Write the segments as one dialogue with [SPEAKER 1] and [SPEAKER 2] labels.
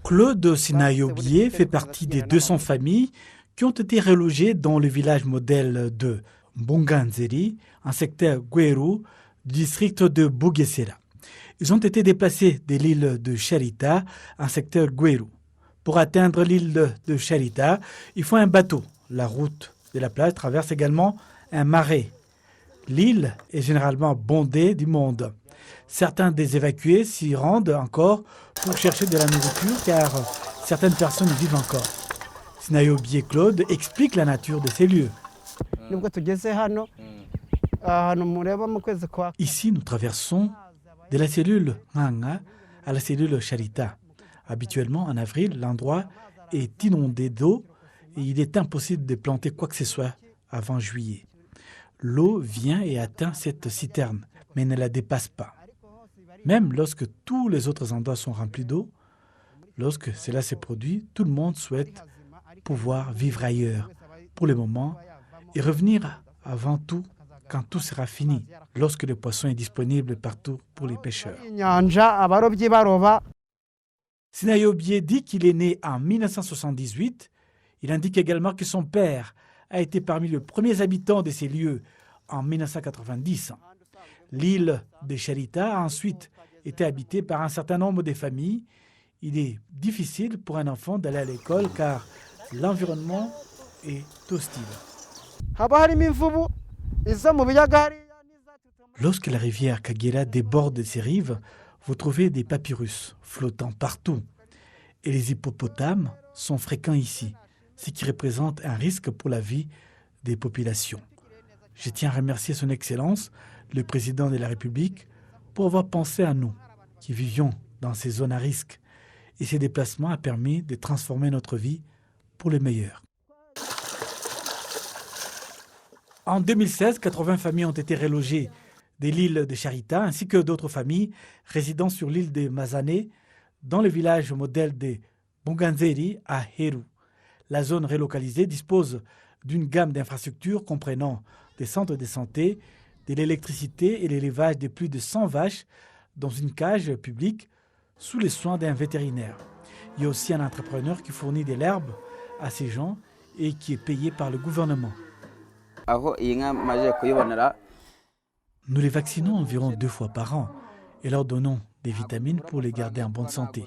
[SPEAKER 1] Claude Sinayobié fait partie des 200 familles qui ont été relogées dans le village modèle de Mbonganzeri, un secteur Gweru, du district de Bugesera. Ils ont été déplacés de l'île de Charita, un secteur Gweru. Pour atteindre l'île de Charita, il faut un bateau. La route de la plage traverse également un marais. L'île est généralement bondée du monde. Certains des évacués s'y rendent encore pour chercher de la nourriture car certaines personnes y vivent encore. Sinayobié Claude explique la nature de ces lieux. Ici, nous traversons de la cellule Nganga à la cellule Charita. Habituellement, en avril, l'endroit est inondé d'eau et il est impossible de planter quoi que ce soit avant juillet. L'eau vient et atteint cette citerne, mais ne la dépasse pas. Même lorsque tous les autres endroits sont remplis d'eau, lorsque cela se produit, tout le monde souhaite pouvoir vivre ailleurs pour le moment et revenir avant tout quand tout sera fini, lorsque le poisson est disponible partout pour les pêcheurs. Sinayobié dit qu'il est né en 1978. Il indique également que son père a été parmi les premiers habitants de ces lieux en 1990. L'île de Charita a ensuite été habitée par un certain nombre de familles. Il est difficile pour un enfant d'aller à l'école car l'environnement est hostile. Lorsque la rivière Kagera déborde de ses rives, vous trouvez des papyrus flottant partout. Et les hippopotames sont fréquents ici, ce qui représente un risque pour la vie des populations. Je tiens à remercier son Excellence, le président de la République, pour avoir pensé à nous, qui vivions dans ces zones à risque. Et ces déplacements ont permis de transformer notre vie pour le meilleur. En 2016, 80 familles ont été relogées de l'île de Charita, ainsi que d'autres familles résidant sur l'île de Mazane, dans le village modèle de Mbonganzeri à Heru. La zone relocalisée dispose d'une gamme d'infrastructures comprenant des centres de santé, de l'électricité et l'élevage de plus de 100 vaches dans une cage publique sous les soins d'un vétérinaire. Il y a aussi un entrepreneur qui fournit de l'herbe à ces gens et qui est payé par le gouvernement. Nous les vaccinons environ 2 fois par an et leur donnons des vitamines pour les garder en bonne santé.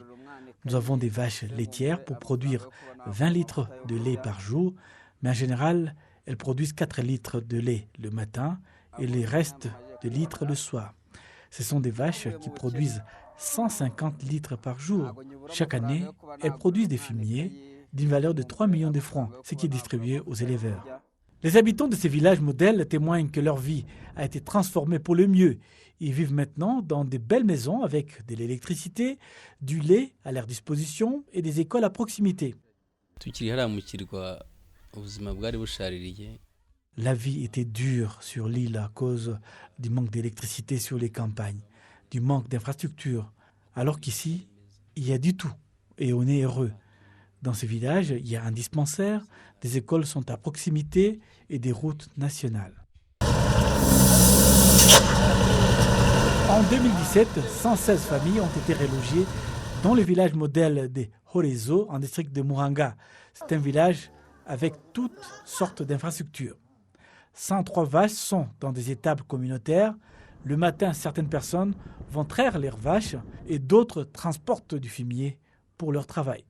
[SPEAKER 1] Nous avons des vaches laitières pour produire 20 litres de lait par jour, mais en général, elles produisent 4 litres de lait le matin et les restes de litres le soir. Ce sont des vaches qui produisent 150 litres par jour. Chaque année, elles produisent des fumiers d'une valeur de 3 millions de francs, ce qui est distribué aux éleveurs. Les habitants de ces villages modèles témoignent que leur vie a été transformée pour le mieux. Ils vivent maintenant dans de belles maisons avec de l'électricité, du lait à leur disposition et des écoles à proximité. La vie était dure sur l'île à cause du manque d'électricité sur les campagnes, du manque d'infrastructures, alors qu'ici, il y a du tout et on est heureux. Dans ce village, il y a un dispensaire, des écoles sont à proximité et des routes nationales. En 2017, 116 familles ont été relogées dans le village modèle de Horezo, en district de Muranga. C'est un village avec toutes sortes d'infrastructures. 103 vaches sont dans des étables communautaires. Le matin, certaines personnes vont traire leurs vaches et d'autres transportent du fumier pour leur travail.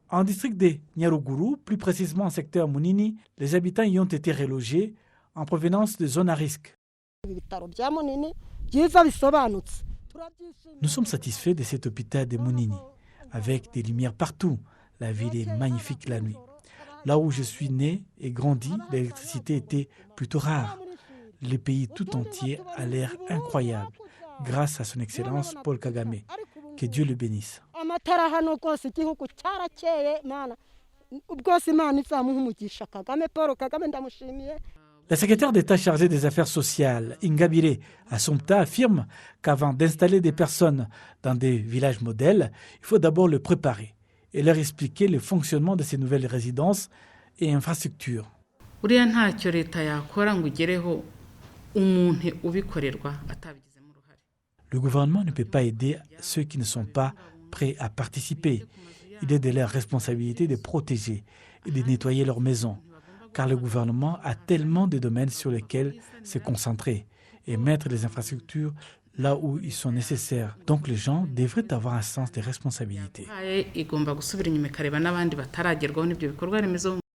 [SPEAKER 1] En district de Nyaruguru, plus précisément en secteur Munini, les habitants y ont été relogés en provenance de zones à risque. Nous sommes satisfaits de cet hôpital de Munini, avec des lumières partout. La ville est magnifique la nuit. Là où je suis né et grandi, l'électricité était plutôt rare. Le pays tout entier a l'air incroyable, grâce à son Excellence Paul Kagame. Que Dieu le bénisse. La secrétaire d'État chargée des Affaires sociales, Ingabire Assumpta, affirme qu'avant d'installer des personnes dans des villages modèles, il faut d'abord le préparer et leur expliquer le fonctionnement de ces nouvelles résidences et infrastructures. Le gouvernement ne peut pas aider ceux qui ne sont pas prêts à participer. Il est de leur responsabilité de protéger et de nettoyer leurs maisons, car le gouvernement a tellement de domaines sur lesquels se concentrer et mettre les infrastructures là où ils sont nécessaires. Donc les gens devraient avoir un sens de responsabilité.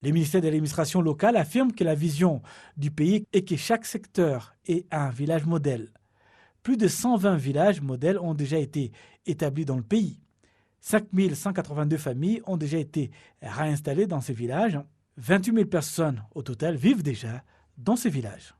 [SPEAKER 1] Le ministère de l'administration locale affirme que la vision du pays est que chaque secteur ait un village modèle. Plus de 120 villages modèles ont déjà été établis dans le pays. 5 182 familles ont déjà été réinstallées dans ces villages. 28 000 personnes au total vivent déjà dans ces villages.